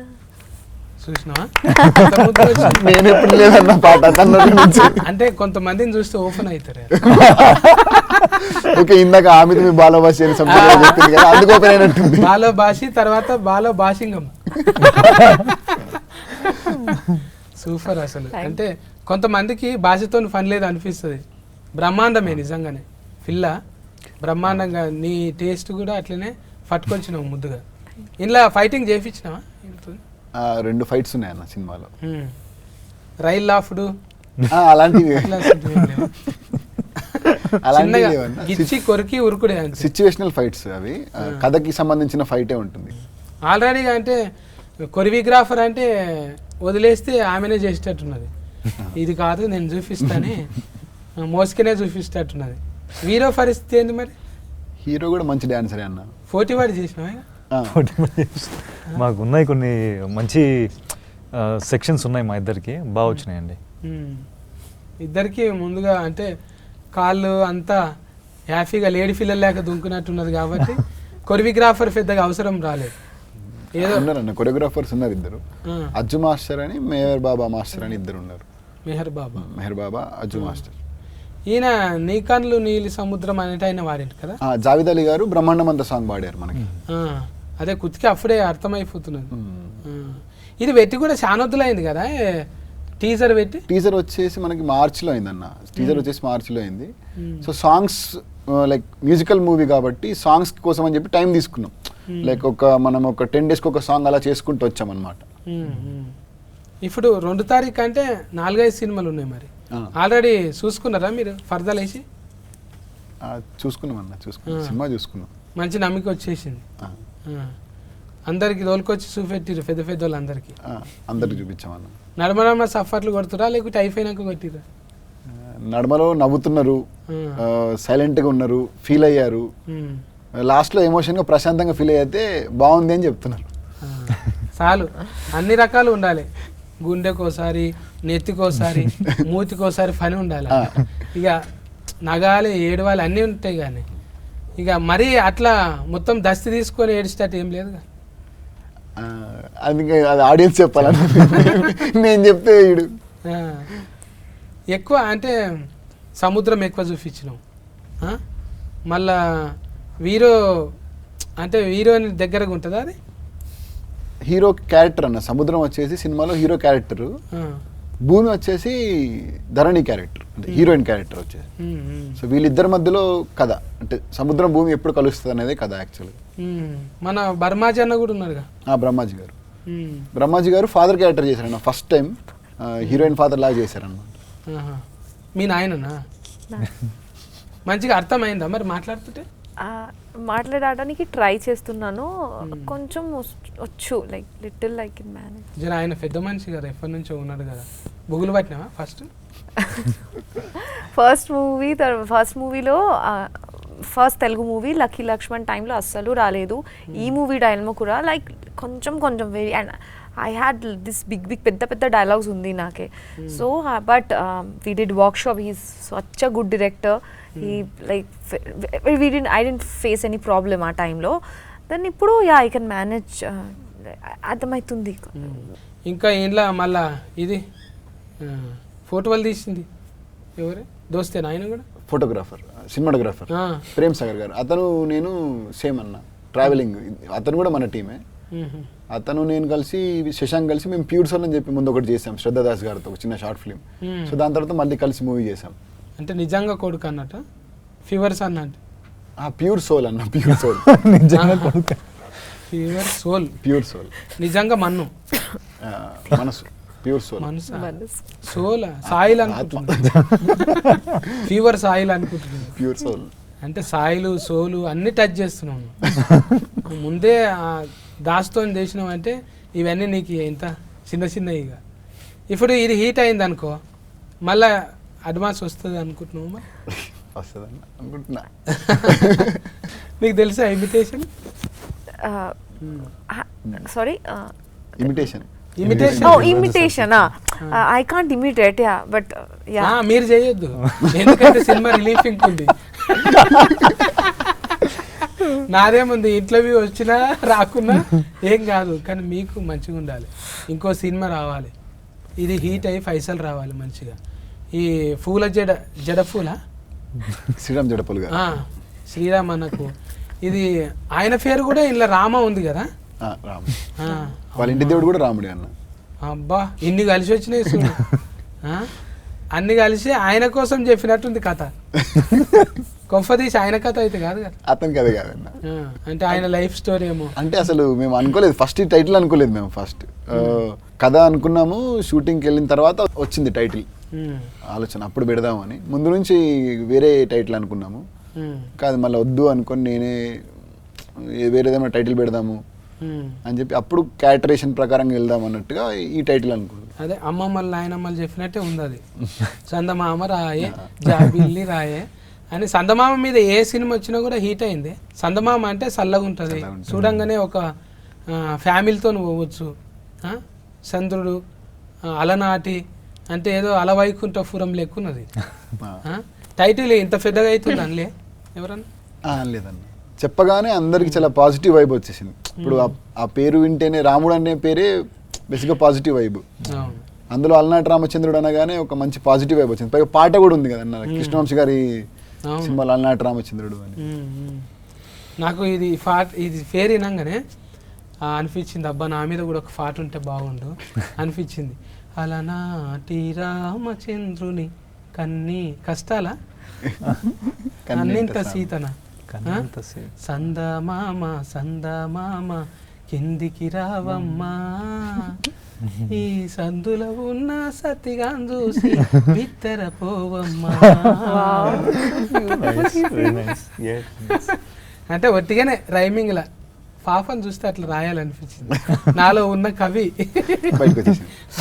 చూసినావా? నేను ఎప్పుడు లేదన్న పాట అంటే కొంతమందిని చూస్తే ఓపెన్ అవుతారు. ఓకే, ఇందాక ఆమె మీ బాలభాషి అని చెప్పింది కదా, అందుకు ఓపెన్ అయినట్టుంది. బాలభాషి తర్వాత బాలభాషింగం. సూపర్ అసలు. అంటే కొంతమందికి భాషతో పని లేదు అనిపిస్తుంది. బ్రహ్మాండమే నిజంగానే పిల్ల, బ్రహ్మాండంగా. నీ టేస్ట్ కూడా అట్లనే పట్టుకొచ్చినావు ముద్దుగా. ఇలా ఫైటింగ్ చేయించినావా? 2 fights ఉన్నాయి అన్న సినిమాలో. రైల్ లాఫ్డ్ అలాంటివి కొరికి ఉరుకుడే సిచ్యువేషనల్ ఫైట్స్ అవి. కథకి సంబంధించిన ఫైటే ఉంటుంది ఆల్రెడీగా. అంటే కొరియోగ్రాఫర్ అంటే వదిలేస్తే ఆమెనే చేసేటట్టున్నది. ఇది కాదు నేను చూపిస్తానే, మోసుకునే చూపిస్తట్టున్నది. హీరో పరిస్థితి ఏంది మరి? హీరో కూడా మంచి డాన్సరే అన్న. 40 వాడి చేసినావా? మాకు ఉన్నాయి కొన్ని మంచి సెక్షన్స్ ఉన్నాయి మా ఇద్దరికి, బాగా వచ్చినాయండి. ఇద్దరికి ముందుగా అంటే కాళ్ళు అంతా హ్యాపీగా లేడీ పిల్లలు లేక దుంకున్నట్టున్నది కాబట్టి కొరియోగ్రాఫర్ పెద్దగా అవసరం రాలేదు. ఏదో ఉన్నారన్న కొరియోగ్రాఫర్స్ ఉన్నారు ఇద్దరు, అజ్జు మాస్టర్ అని మెహర్ బాబా మాస్టర్ అని ఇద్దరు ఉన్నారు. మెహర్ బాబా అజ్జు మాస్టర్. ఈయన నీ కన్నులు నీలి సముద్రం అనేటి ఆయన వాడింటి కదా. జావేద్ అలీ గారు బ్రహ్మాండం అంత సాంగ్ పాడారు మనకి. అదే కుతికి అప్పుడే అర్థమైపోతున్నది. ఇది పెట్టి కూడా చానొద్దులు అయింది కదా టీజర్ పెట్టి. టీజర్ వచ్చేసి మనకి మార్చిలో అయిందన్న, టీజర్ వచ్చేసి మార్చిలో అయింది. So songs like musical movie కాబట్టి సాంగ్స్ కోసం అని చెప్పి టైం తీసుకున్నాం. లైక్ మనం ఒక 10 days ఒక సాంగ్ అలా చేసుకుంటూ వచ్చాం అనమాట. ఇప్పుడు 2 తారీఖు అంటే 4-5 సినిమాలు ఉన్నాయి మరి. ఆల్రెడీ చూసుకున్నారా మీరు ఫర్దర్ వేసి? చూసుకున్నాం అన్న, సినిమా చూసుకున్నాం. మంచి నమ్మిక వచ్చేసింది. అందరికి రోల్కొచ్చి చూపెట్టిరు పెద్ద పెద్ద వాళ్ళందరికీ. అందరికి చూపించామన్న. నడమ సఫర్లు కొడుతురా లేకపోతే అయిపోయినాక కొట్టిరా? నడమలో నవ్వుతున్నారు, సైలెంట్గా ఉన్నారు, ఫీల్ అయ్యారు. లాస్ట్లో ఎమోషన్గా ప్రశాంతంగా ఫీల్ అయితే బాగుంది అని చెప్తున్నారు. చాలు, అన్ని రకాలు ఉండాలి. గుండెకోసారి, నెత్తికోసారి, మూతికోసారి పని ఉండాలి. ఇక నగాలి, ఏడవాలి అన్నీ ఉంటాయి. కానీ ఇక మరీ అట్లా మొత్తం దస్తి తీసుకొని ఏడిచేటట్టు ఏం లేదు. అది ఆడియన్స్ చెప్పాలని నేను చెప్తే ఎక్కువ అంటే సముద్రం ఎక్కువ చూపించినాం. మళ్ళా హీరో అంటే హీరోయిన్ దగ్గరగా ఉంటుందా అది? హీరో క్యారెక్టర్ అన్న, సముద్రం వచ్చేసి సినిమాలో హీరో క్యారెక్టర్, భూమి వచ్చేసి ధరణి క్యారెక్టర్, అంటే హీరోయిన్ క్యారెక్టర్ వచ్చేసి. సో వీళ్ళిద్దరి మధ్యలో కథ, అంటే సముద్రం భూమి ఎప్పుడు కలుస్తుంది అనేది కథ యాక్చువల్గా. మన బ్రహ్మాజీ అన్న కూడా ఉన్నారుగా. బ్రహ్మాజీ గారు, బ్రహ్మాజీ గారు ఫాదర్ క్యారెక్టర్ చేశారన్న, ఫస్ట్ టైం హీరోయిన్ ఫాదర్ లాగా చేశారన్నమాట. మీ నాయననా? మంచిగా అర్థమైందా మరి మాట్లాడుతుంటే? మాట్లాడడానికి ట్రై చేస్తున్నాను, కొంచెం వచ్చు, like little like in manage. జర ఆయన పెద్ద మనిషి కదా, ఎప్పటి నుంచో ఉన్నాడు కదా. బుగులు పట్టినావా ఫస్ట్ మూవీలో first Telugu movie lucky Lakshman టైంలో అస్సలు రాలేదు. ఈ మూవీ డైలాగ్ కూడా లైక్ కొంచెం very, and I had this big పెద్ద డైలాగ్స్ ఉంది నాకే. So but we did workshop, he's such a good director. he like I didn't face any problem ఆ టైంలో. దెన్ ఇప్పుడు ఐ కెన్ మేనేజ్, అర్థమవుతుంది. ఇంకా ఇంట్లో మళ్ళా ఇది ఫోటోలు తీసింది ఎవరే దోస్తేనా? ఆయన కూడా ఫోటోగ్రాఫర్, సినిమాటోగ్రాఫర్ ప్రేమ్ సాగర్ గారు. అతను నేను సేమ్ అన్న, ట్రావెలింగ్. అతను కూడా మన టీమే. అతను నేను కలిసి, శశాంక్ కలిసి మేము ప్యూర్ సోల్ అని చెప్పి ముందు ఒకటి చేసాం శ్రద్ధాదాస్ గారితో, ఒక చిన్న షార్ట్ ఫిల్మ్. సో దాని తర్వాత మళ్ళీ కలిసి మూవీ చేసాం. అంటే నిజంగా కొడుకు అన్నట్టు ఫీవర్స్ అన్నట్టు? ప్యూర్ సోల్ అన్న, ప్యూర్ సోల్. నిజంగా కొడుకు, ప్యూర్ సోల్ నిజంగా మన్ను, మనసు, ప్యూర్ సోల్, సోల్ సాయిల్ అనుకుంటున్నా. ఫీవర్ సాయిల్ అనుకుంటున్నా, ప్యూర్ సోల్ అంటే సాయిలు సోలు అన్ని టచ్ చేస్తున్నాం. ముందే దాస్తో చేసినాం అంటే ఇవన్నీ నీకు ఇంత చిన్నవి. ఇక ఇప్పుడు ఇది హీట్ అయింది అనుకో, మళ్ళా అడ్వాన్స్ వస్తుంది అనుకుంటున్నావు? వస్తుందని అనుకుంటున్నా. నీకు తెలుసా imitation? Sorry, imitation. I can't imitate, yeah, but yeah. మీరు చేయొద్దు, ఎందుకంటే సినిమా రిలీఫింగ్ ఉంది. నాదేముంది, ఇంటర్వ్యూ వచ్చినా రాకున్నా ఏం కాదు, కానీ మీకు మంచిగా ఉండాలి. ఇంకో సినిమా రావాలి, ఇది హీట్ అయ్యి పైసలు రావాలి మంచిగా. ఈ పూల జడ పూల శ్రీరామ్ జడపూలు గారు, శ్రీరామ్ అన్నకు ఇది ఆయన పేరు కూడా ఇలా రామ ఉంది కదా. వాళ్ళ ఇంటి దేవుడు కూడా రాముడే అన్న. అబ్బా, ఇన్ని కలిసి వచ్చినాయి చూడు. అన్ని కలిసి ఆయన కోసం చెప్పినట్టుంది కథ. కొంపదీసి ఆయన కథ అయితే కాదు కదా? అతని కథ కాదన్న, అంటే ఆయన లైఫ్ స్టోరీ ఏమో. అంటే అసలు మేము అనుకోలేదు, ఫస్ట్ టైటిల్ అనుకోలేదు మేము. ఫస్ట్ కథ అనుకున్నాము, షూటింగ్కి వెళ్ళిన తర్వాత వచ్చింది టైటిల్ ఆలోచన, అప్పుడు పెడదామని. ముందు నుంచి వేరే టైటిల్ అనుకున్నాము, కాదు మళ్ళీ వద్దు అనుకొని నేనే వేరేదేమైనా టైటిల్ పెడదాము అని చెప్పి అప్పుడు క్యారెక్టరేషన్ ప్రకారంగా వెళ్దాం అన్నట్టుగా ఈ టైటిల్ అనుకున్నాను. అదే అమ్మమ్మలు నాయనమ్మలు చెప్పినట్టే ఉంది అది. చందమామ రాయే, జాబిల్లి రాయే అని. చందమామ మీద ఏ సినిమా వచ్చినా కూడా హీట్ అయింది. చందమామ అంటే చల్లగా ఉంటుంది, చూడంగానే ఒక ఫ్యామిలీతో పోవచ్చు. చంద్రుడు అలనాటి అంటే ఏదో అలవైకుంఠపురం లెక్కున్నది. టైటిల్ ఇంత పెద్దగా అవుతుంది అనలే ఎవరన్నా? లేదన్న, చెప్పగానే అందరికి చాలా పాజిటివ్ వైబ్ వచ్చేసింది. ఇప్పుడు ఆ పేరు వింటేనే, రాముడు అనే పేరే బేసిక్గా పాజిటివ్ వైబ్. అందులో అలనాటి రామచంద్రుడు అనగానే ఒక మంచి పాజిటివ్ వైబ్ వచ్చింది. పైగా పాట కూడా ఉంది కదన్న, కృష్ణవంశీ గారి సినిమాలో అలనాటి రామచంద్రుడు అని. నాకు ఇది పేరు వినంగానే అనిపించింది, అబ్బా నా మీద కూడా ఒక పాట ఉంటే బాగుండు అనిపించింది. అలనాటి రామచంద్రుని కన్నీ కష్టాలా అన్నింత సీతన సందమామ సందమామ కిందికి రావమ్మా ఈ సందులో ఉన్న సతిగా చూసి బిత్తర పోవమ్మా. అంటే ఒట్టిగానే రైమింగ్లా పాపని చూస్తే అట్లా రాయాలనిపించింది, నాలో ఉన్న కవి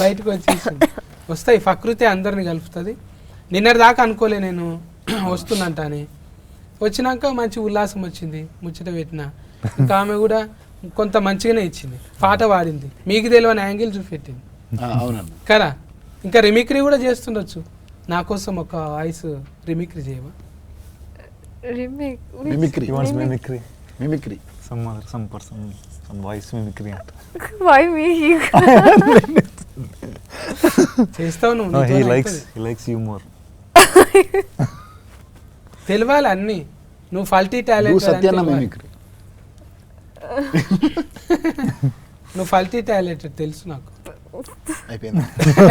బయటకు వచ్చేసింది. వస్తాయి, ప్రకృతి అందరిని కలుపుతుంది. నిన్నటి దాకా అనుకోలే నేను వస్తుందంట అని, వచ్చినాక మంచి ఉల్లాసం వచ్చింది, ముచ్చట పెట్టిన. ఇంకా ఆమె కూడా కొంత మంచిగానే ఇచ్చింది, పాట పాడింది, మీకు తెలియని యాంగిల్ చూపెట్టింది కదా. ఇంకా రిమిక్రీ కూడా చేస్తుండొచ్చు, నా కోసం ఒక వాయిస్ రిమిక్రీ చేయవా? చేస్తావు నువ్వు, తెలియాలి అన్ని. నువ్వు ఫల్టీ టాలెంట్, నువ్వు ఫల్టీ టాలెంట్ తెలుసు నాకు.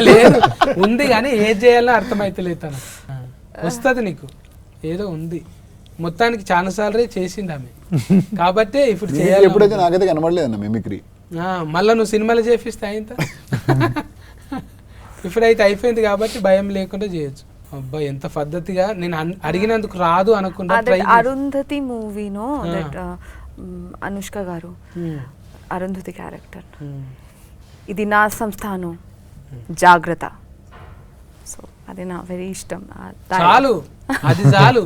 లేదు ఉంది కానీ ఏది చేయాలో అర్థమైతలేదు తను. వస్తుంది నీకు, ఏదో ఉంది. మొత్తానికి చాలా సార్లు చేసింది ఆమె, కాబట్టి ఇప్పుడు చేయాలి. ఎప్పుడైతే నాకైతే కనబడలేదన్న మిమిక్రీ. మళ్ళీ నువ్వు సినిమాలు చేపిస్తే అయింత. ఇప్పుడైతే అయిపోయింది కాబట్టి భయం లేకుండా చేయొచ్చు. అబ్బా ఎంత పద్ధతిగా, నేను అడిగినందుకు రాదు అనకుండా. అరుంధతి మూవీనో అనుష్క గారు అరుంధతి క్యారెక్టర్, ఇది నా సంస్థానం జాగ్రత్త. సో అది నా వెరీ ఇష్టం. చాలు, అది చాలు.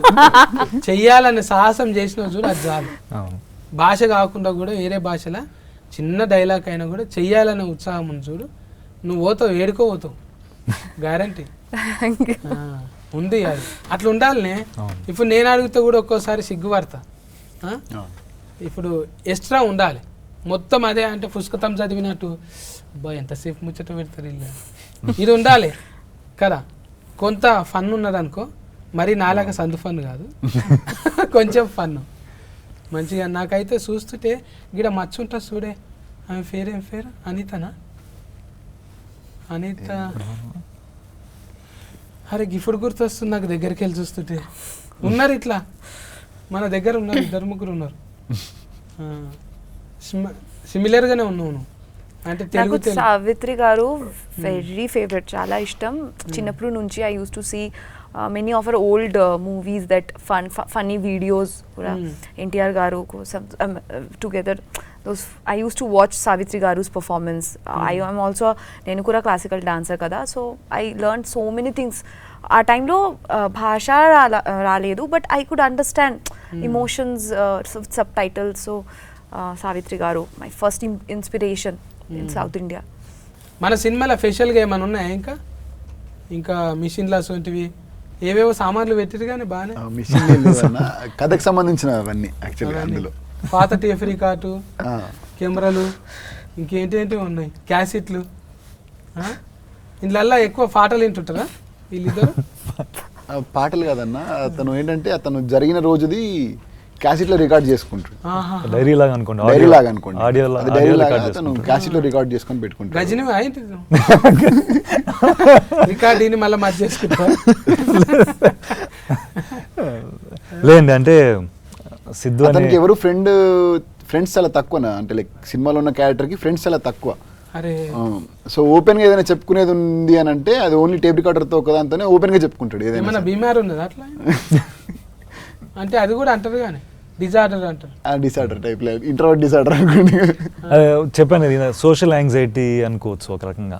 చెయ్యాలనే సాహసం చేసిన చూడు, అది చాలు. భాష కాకుండా కూడా వేరే భాషలో చిన్న డైలాగ్ అయినా కూడా చెయ్యాలనే ఉత్సాహం ఉంది చూడు, నువ్వు పోతావు, ఏడుకోపోతావు, గ్యారంటీ ఉంది. అది అట్లా ఉండాలనే. ఇప్పుడు నేను అడిగితే కూడా ఒక్కోసారి సిగ్గుపడతా. ఇప్పుడు ఎక్స్ట్రా ఉండాలి, మొత్తం అదే అంటే పుస్తకం చదివినట్టు అబ్బా ఎంతసేపు ముచ్చట పెడతారు ఇల్లు, ఇది ఉండాలి కదా. కొంత ఫన్ ఉన్నది అనుకో, మరి నాలాగా సందు ఫన్ కాదు, కొంచెం ఫన్ మంచిగా. నాకైతే చూస్తుంటే గిడ మచ్చ ఉంటుంది చూడే, ఆమె పేరేం పేరు? అనితనా? అనిత. అరే గిఫ్ట్ గుర్తొస్తుంది నాకు, దగ్గరికి వెళ్ళి చూస్తుంటే. ఉన్నారు ఇట్లా మన దగ్గర ఉన్నారు, 2-3 ఉన్నారు. సిమిలర్గానే ఉన్నావు నువ్వు. అంటే తెలుగు సావిత్రి గారు వెరీ ఫేవరెట్, చాలా ఇష్టం చిన్నప్పుడు నుంచి. I use to see many of our old movies that funny videos కూడా ఎన్టీఆర్ గారు కోసం together. I used to watch Savitri Garu's performance. I am also, నేను కూడా క్లాసికల్ డాన్సర్ కదా, so I learn so many things. ఆ టైంలో భాష రాలేదు, but I could understand emotions, subtitles. So Savitri గారు my first inspiration in South India. మన సినిమాలో స్పెషల్గా ఏమైనా ఉన్నాయా? ఇంకా మిషన్లు అటువంటివి ఏవేవో సామాన్లు పెట్టిరు కానీ బాగానే కథకు సంబంధించిన అవన్నీ యాక్చువల్గా అందులో. పాత టేప్ రికార్డు, కెమెరాలు, ఇంకేంటి ఉన్నాయి, క్యాసెట్లు. ఇందులో ఎక్కువ పాటలు వింటుంటారా వీళ్ళిద్దరు? పాటలు కాదన్న, అతను ఏంటంటే అతను జరిగిన రోజుది క్యాసెట్లో రికార్డ్ చేసుకుంటాడు. డైరీ లాగా అనుకోండి, అతను క్యాసెట్లో రికార్డ్ చేసుకొని పెట్టుకుంటాడు. గజని రికార్డ్ మళ్ళీ మధ్య చేసుకుంటా. లేదండి, అంటే సిద్ధు అతనికి ఎవరు ఫ్రెండ్స్ చాలా తక్కువ, అంటే లైక్ సినిమాలో ఉన్న క్యారెక్టర్కి ఫ్రెండ్స్ చాలా తక్కువ. సో ఓపెన్ గా ఏదైనా చెప్పుకునేది ఉంది అని అంటే అది ఓన్లీ టేప్ రికార్డర్తో ఒకదాంతోనే ఓపెన్ గా చెప్పుకుంటాడు. ఏదైనా బీమార్ ఉన్నది అట్లా అంటే అది కూడా అంటారు కానీ డిజార్డర్ అంటారు. డిసార్డర్ టైప్, ఇంట్రోవర్ట్ డిసార్డర్ అనుకోండి. చెప్పాను కదా, సోషల్ యాంగ్జైటీ అనుకోవచ్చు ఒక రకంగా.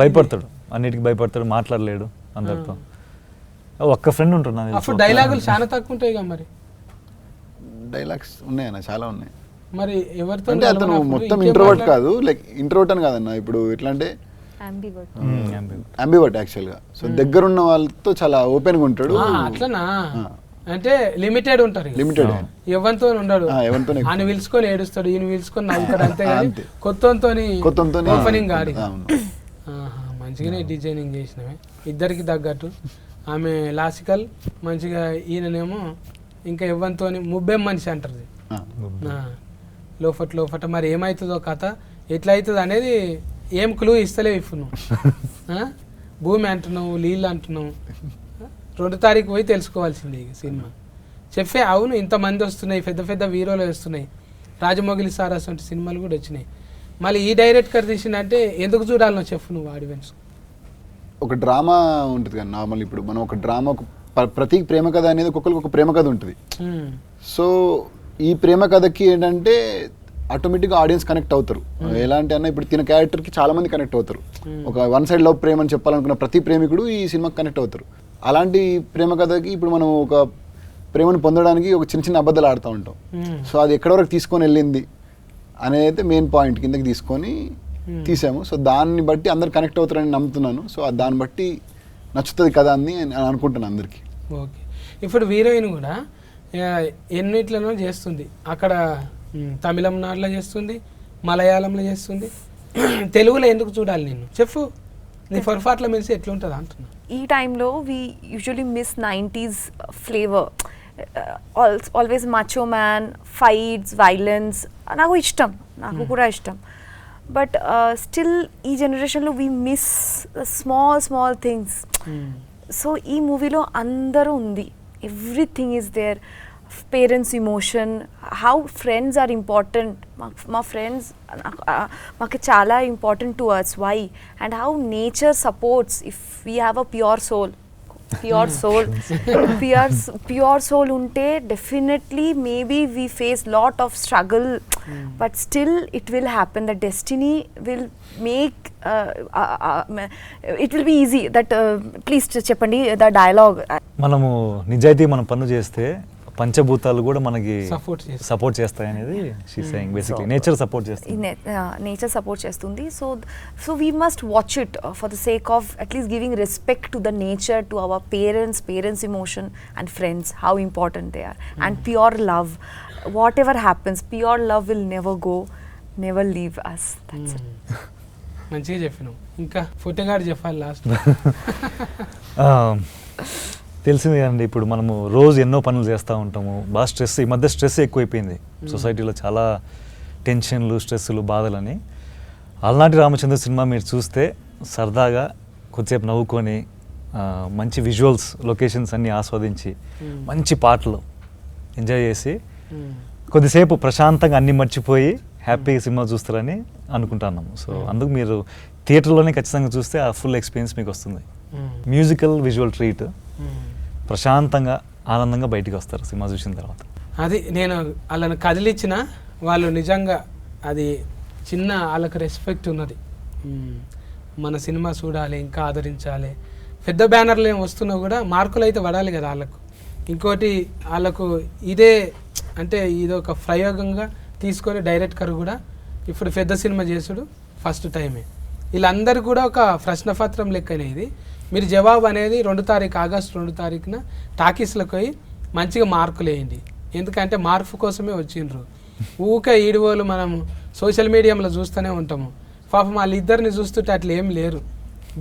భయపడతాడు, అన్నిటికీ భయపడతాడు, మాట్లాడలేడు అందరితో. ఒక్క ఫ్రెండ్ ఉంటున్నా. అప్పుడు డైలాగులు చాలా తక్కువ ఉంటాయి కదా. మరి డైలాగ్స్ ఉన్నాయన్న, చాలా ఉన్నాయి. మరి ఎవరితో అంటే అతను మొత్తం ఇంట్రోవర్ట్ కాదు, లైక్ ఇంట్రోవర్ట్ అని కాదన్న. ఇప్పుడు ఎట్లా అంటే అంబివర్ట్ యాక్చువల్గా. సో దగ్గరున్న వాళ్ళతో చాలా ఓపెన్ గా ఉంటాడు. అట్లనా? అంటే లిమిటెడ్ ఉంటారు, లిమిటెడ్ ఎవరితో ఉండడు. ఆయన పిలుచుకొని ఏడుస్తాడు, ఈయన పిలుచుకొని నవ్వుతాడు, అంతే కానీ కొత్తతో ఓపెనింగ్ కాదు. మంచిగానే డిజైనింగ్ చేసినవే ఇద్దరికి తగ్గట్టు. ఆమె లాసికల్ మంచిగా, ఈయననేమో ఇంకా ఎవరితో ముబ్బెం మనిషి అంటారు. లోపట మరి ఏమవుతుందో కథ ఎట్లా అవుతుంది అనేది ఏం క్లూ ఇస్తలేవు ఇప్పుడు నువ్వు భూమి అంటున్నావు, నీళ్ళు అంటున్నావు. 2 తారీఖు పోయి తెలుసుకోవాల్సిందే ఇక సినిమా. చెప్పే అవును ఇంతమంది వస్తున్నాయి, పెద్ద పెద్ద హీరోలు వస్తున్నాయి, రాజమౌళి సార్ అటువంటి సినిమాలు కూడా వచ్చినాయి. మళ్ళీ ఈ డైరెక్టర్ తీసిందంటే ఎందుకు చూడాలనో చెప్పు నువ్వు ఆడియన్స్. ఒక డ్రామా ఉంటుంది కదా నార్మల్. ఇప్పుడు మనం ఒక డ్రామా ప్రతి ప్రేమ కథ అనేది ఒక్కొక్కరికి ఒక ప్రేమ కథ ఉంటుంది. సో ఈ ప్రేమ కథకి ఏంటంటే ఆటోమేటిక్గా ఆడియన్స్ కనెక్ట్ అవుతారు. ఎలా అంటే అన్న ఇప్పుడు తిన క్యారెక్టర్కి చాలా మంది కనెక్ట్ అవుతారు. ఒక వన్ సైడ్ లవ్ ప్రేమ అని చెప్పాలనుకున్న ప్రతి ప్రేమికుడు ఈ సినిమాకి కనెక్ట్ అవుతారు. అలాంటి ప్రేమ కథకి ఇప్పుడు మనం ఒక ప్రేమను పొందడానికి ఒక చిన్న చిన్న అబద్ధాలు ఆడుతూ ఉంటాం. సో అది ఎక్కడి వరకు తీసుకొని వెళ్ళింది అనేది అయితే మెయిన్ పాయింట్ కిందకి తీసుకొని తీసాము. సో దాన్ని బట్టి అందరు కనెక్ట్ అవుతారని నమ్ముతున్నాను. సో దాన్ని బట్టి నచ్చుతుంది కదా అని అనుకుంటున్నాను అందరికీ. ఓకే, ఇప్పుడు హీరోయిన్ కూడా ఎన్నిట్లలో చేస్తుంది. అక్కడ తమిళనాడులో చేస్తుంది, మలయాళంలో చేస్తుంది, తెలుగులో ఎందుకు చూడాలి నేను చెప్పు. నీ పొరపాట్ల మెలిసి ఎట్లుంటుంది అంటున్నా. ఈ టైంలో we usually miss 90s flavour. Always macho man, fights, violence నాకు ఇష్టం, నాకు కూడా ఇష్టం. బట్ స్టిల్ ఈ జనరేషన్లో we miss small things. So ఈ మూవీలో అందరూ ఉంది, everything is there. Parents emotion, how friends are important. మా ఫ్రెండ్స్ మాకు చాలా important to us. Why and how nature supports if we have a pure soul. Pure soul ఉంటే definitely maybe we face lot of struggle, but still it will happen. The destiny will make it will be easy. That please చెప్పండి the dialogue. మనము నిజాయితీ మనం పనులు చేస్తే పంచభూతాలు కూడా మనకి సపోర్ట్ చేస్తాయి అనేది she saying. Basically nature support చేస్తుంది. నేచర్ సపోర్ట్ చేస్తుంది. So we must watch it for the sake of at least giving respect to the nature, to our parents emotion and friends, how important they are. And pure love, whatever happens, pure love will never go, never leave us. That's it. మంచిగా చెప్పినావు. ఇంకా ఫోటోగాడు చెప్పాలి last. తెలిసింది కదండి, ఇప్పుడు మనము రోజు ఎన్నో పనులు చేస్తూ ఉంటాము. బాగా స్ట్రెస్, ఈ మధ్య స్ట్రెస్ ఎక్కువైపోయింది సొసైటీలో. చాలా టెన్షన్లు, స్ట్రెస్సులు, బాధలని. అలనాటి రామచంద్ర సినిమా మీరు చూస్తే సరదాగా కొద్దిసేపు నవ్వుకొని, మంచి విజువల్స్, లొకేషన్స్ అన్నీ ఆస్వాదించి, మంచి పాటలు ఎంజాయ్ చేసి కొద్దిసేపు ప్రశాంతంగా అన్నీ మర్చిపోయి హ్యాపీగా సినిమా చూస్తారని అనుకుంటున్నాము. సో అందుకు మీరు థియేటర్లోనే ఖచ్చితంగా చూస్తే ఆ ఫుల్ ఎక్స్పీరియన్స్ మీకు వస్తుంది. మ్యూజికల్, విజువల్ ట్రీట్, ప్రశాంతంగా ఆనందంగా బయటికి వస్తారు సినిమా చూసిన తర్వాత. అది నేను వాళ్ళని కదిలిచ్చిన వాళ్ళు నిజంగా అది చిన్న వాళ్ళకి రెస్పెక్ట్ ఉన్నది. మన సినిమా చూడాలి, ఇంకా ఆదరించాలి. పెద్ద బ్యానర్లు ఏం వస్తున్నా కూడా మార్కులు అయితే పడాలి కదా వాళ్ళకు. ఇంకోటి వాళ్ళకు ఇదే అంటే ఇదొక ప్రయోగంగా తీసుకొని డైరెక్టర్ కూడా ఇప్పుడు పెద్ద సినిమా చేసుడు ఫస్ట్ టైమే. వీళ్ళందరూ కూడా ఒక ప్రశ్నపత్రం లెక్కనే ఇది. మీరు జవాబు అనేది 2 తారీఖు ఆగస్టు 2 తారీఖున టాకీస్లకు పోయి మంచిగా మార్కులు వేయండి. ఎందుకంటే మార్పు కోసమే వచ్చిండ్రు. ఊకే ఈడివోలు మనం సోషల్ మీడియాలో చూస్తూనే ఉంటాము. పాపం వాళ్ళిద్దరిని చూస్తుంటే అట్లా ఏం లేరు.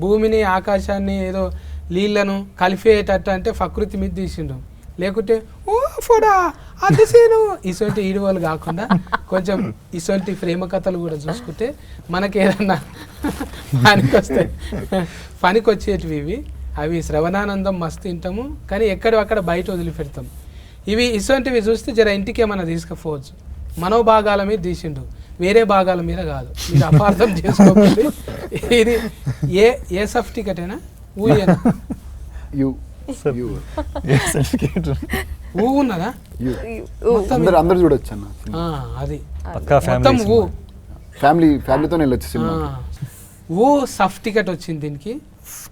భూమిని, ఆకాశాన్ని, ఏదో నీళ్లను కలిపేటట్టు అంటే ప్రకృతి మీద తీసిండు. లేకుంటే ఓ ఫోడా అది సీను ఇటువంటి ఈడువోలు కాకుండా కొంచెం ఇటువంటి ప్రేమ కథలు కూడా చూసుకుంటే మనకి ఏదన్నా పనికి వచ్చేటివి ఇవి. అవి శ్రవణానందం మస్తు తింటాము, కానీ ఎక్కడక్కడ బయట వదిలిపెడతాం. ఇవి ఇటువంటివి చూస్తే జర ఇంటికి ఏమన్నా తీసుకుపోవచ్చు. మనోభాగాల మీద తీసిండు, వేరే భాగాల మీద కాదు. మీరు అపార్థం చేసుకోకండి. ఇది ఏ సర్టిఫికెటేనా ఊయేనా ఊ ఉన్నదా? అందరు చూడొచ్చు అన్న. అది మొత్తం ఊ ఫ్యామిలీతో వెళ్ళొచ్చు సినిమా. ఊ సర్టిఫికెట్ వచ్చింది దీనికి.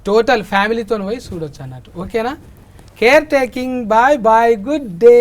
టోటల్ ఫ్యామిలీతో పోయి చూడొచ్చు అన్నట్టు. ఓకేనా? Care taking. Bye bye, good day.